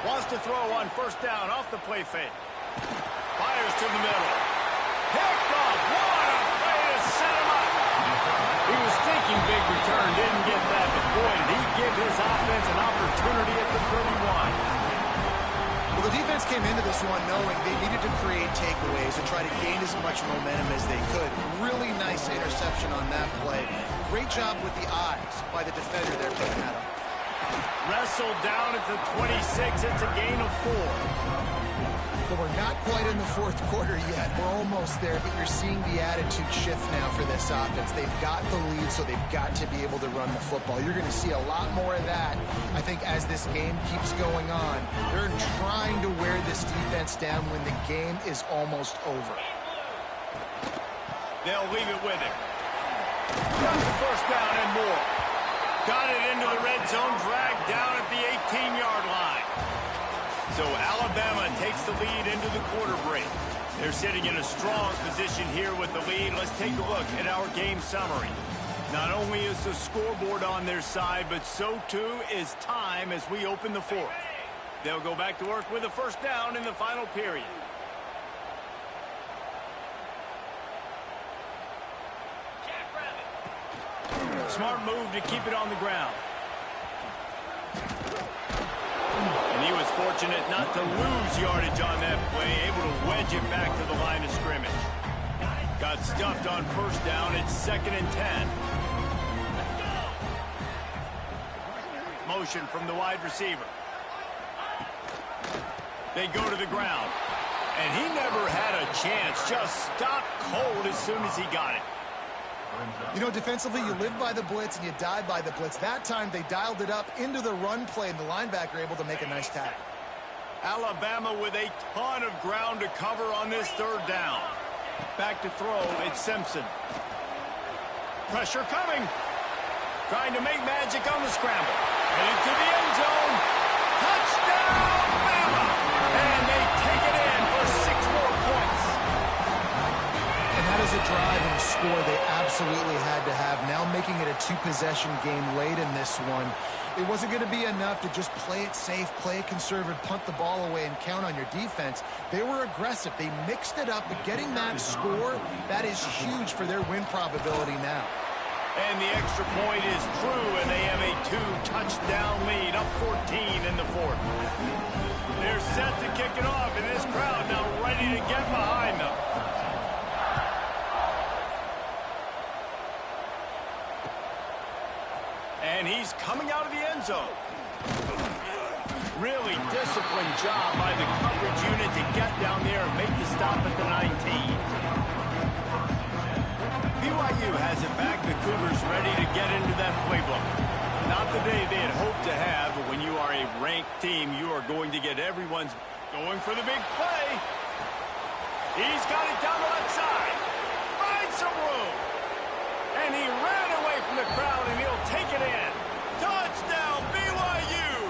Wants to throw on 1st down off the play fake. Fires to the middle. Picked off. What a play to set him up. He was thinking big return, didn't get that, but boy, did he give his offense an opportunity at the 31. Well, the defense came into this one knowing they needed to create takeaways and try to gain as much momentum as they could. Really nice interception on that play. Great job with the eyes by the defender there picking that up. Wrestled down at the 26. It's a gain of 4. But we're not quite in the 4th quarter yet. We're almost there, but you're seeing the attitude shift now for this offense. They've got the lead, so they've got to be able to run the football. You're going to see a lot more of that, I think, as this game keeps going on. They're trying to wear this defense down when the game is almost over. They'll leave it with him. Got the 1st down and more. Got it into the red zone, dragged down at the 18-yard line. So Alabama takes the lead into the quarter break. They're sitting in a strong position here with the lead. Let's take a look at our game summary. Not only is the scoreboard on their side, but so too is time as we open the 4th. They'll go back to work with a 1st down in the final period. Smart move to keep it on the ground. And he was fortunate not to lose yardage on that play, able to wedge it back to the line of scrimmage. Got stuffed on 1st down. It's 2nd and 10. Motion from the wide receiver. They go to the ground. And he never had a chance. Just stopped cold as soon as he got it. You know, defensively, you live by the blitz and you die by the blitz. That time, they dialed it up into the run play, and the linebacker able to make a nice tackle. Alabama with a ton of ground to cover on this 3rd down. Back to throw, it's Simpson. Pressure coming. Trying to make magic on the scramble. Headed to the end zone. Touchdown, Bama! And they take it in for 6 more points. And that is a drive and a score they absolutely had to have. Now making it a 2-possession game late in this one. It wasn't going to be enough to just play it safe, play it conservative, punt the ball away, and count on your defense. They were aggressive. They mixed it up, but getting that score, that is huge for their win probability now. And the extra point is true, and they have a 2-touchdown lead, up 14 in the 4th. They're set to kick it off, and this crowd now ready to get behind them. And he's coming out of the end zone. Really disciplined job by the coverage unit to get down there and make the stop at the 19. BYU has it back. The Cougars ready to get into that playbook. Not the day they had hoped to have, but when you are a ranked team, you are going to get everyone's going for the big play. He's got it down the left side. Finds some room. And he ran away from the crowd, and he'll take it in. Touchdown, BYU!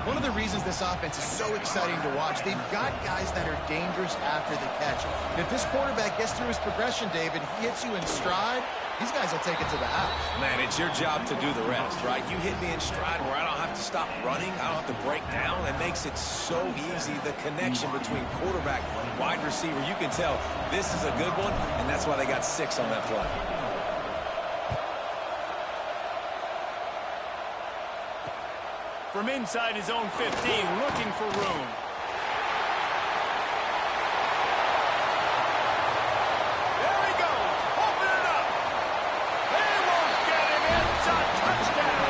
One of the reasons this offense is so exciting to watch, they've got guys that are dangerous after the catch. And if this quarterback gets through his progression, David, he hits you in stride, these guys will take it to the house. Man, it's your job to do the rest, right? You hit me in stride where I don't have to stop running. I don't have to break down. It makes it so easy, the connection between quarterback and wide receiver. You can tell this is a good one, and that's why they got 6 on that play. From inside his own 15, looking for room. There he goes. Open it up. They won't get him. It's a touchdown.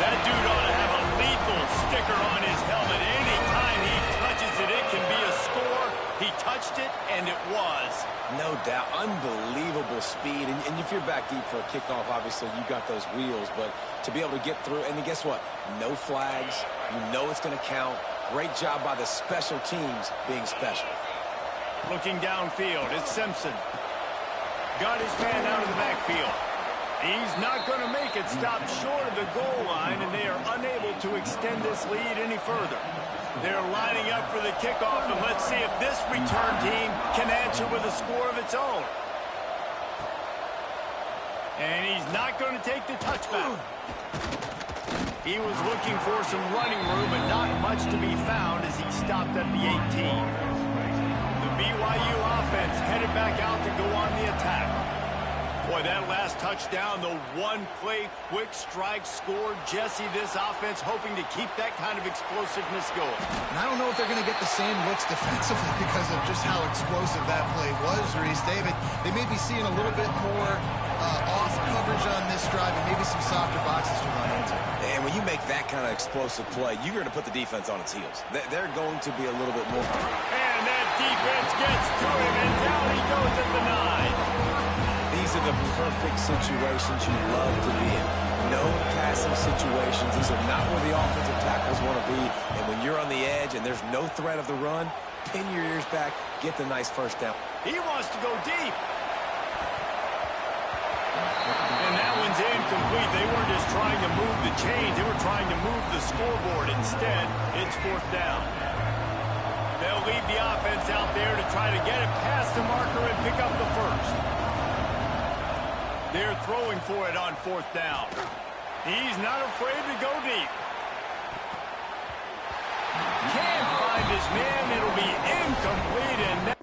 That dude ought to have a lethal sticker on his helmet. Anytime he touches it, it can be a score. He touched it, and it was. No doubt. Unbelievable speed. And if you're back deep for a kickoff, obviously you got those wheels. But to be able to get through, and then guess what? No flags. You know it's going to count. Great job by the special teams being special. Looking downfield, it's Simpson. Got his man out of the backfield. He's not going to make it. Stop short of the goal line, and they are unable to extend this lead any further. They're lining up for the kickoff, and let's see if this return team can answer with a score of its own. And he's not going to take the touchback. He was looking for some running room, but not much to be found as he stopped at the 18. The BYU offense headed back out to go on the attack. Boy, that last touchdown, the one-play quick strike score. Jesse, this offense hoping to keep that kind of explosiveness going. And I don't know if they're going to get the same looks defensively because of just how explosive that play was, Reese. David, they may be seeing a little bit more off coverage on this drive and maybe some softer boxes to run into. And when you make that kind of explosive play, you're going to put the defense on its heels. They're going to be a little bit more. And that defense gets to him, and down he goes at the 9. These are the perfect situations you love to be in. No passing situations. These are not where the offensive tackles want to be. And when you're on the edge and there's no threat of the run, pin your ears back, get the nice first down. He wants to go deep. And that one's incomplete. They weren't just trying to move the chains. They were trying to move the scoreboard. Instead, it's 4th down. They'll leave the offense out there to try to get it past the marker and pick up the first. They're throwing for it on 4th down. He's not afraid to go deep. Can't find his man. It'll be incomplete, and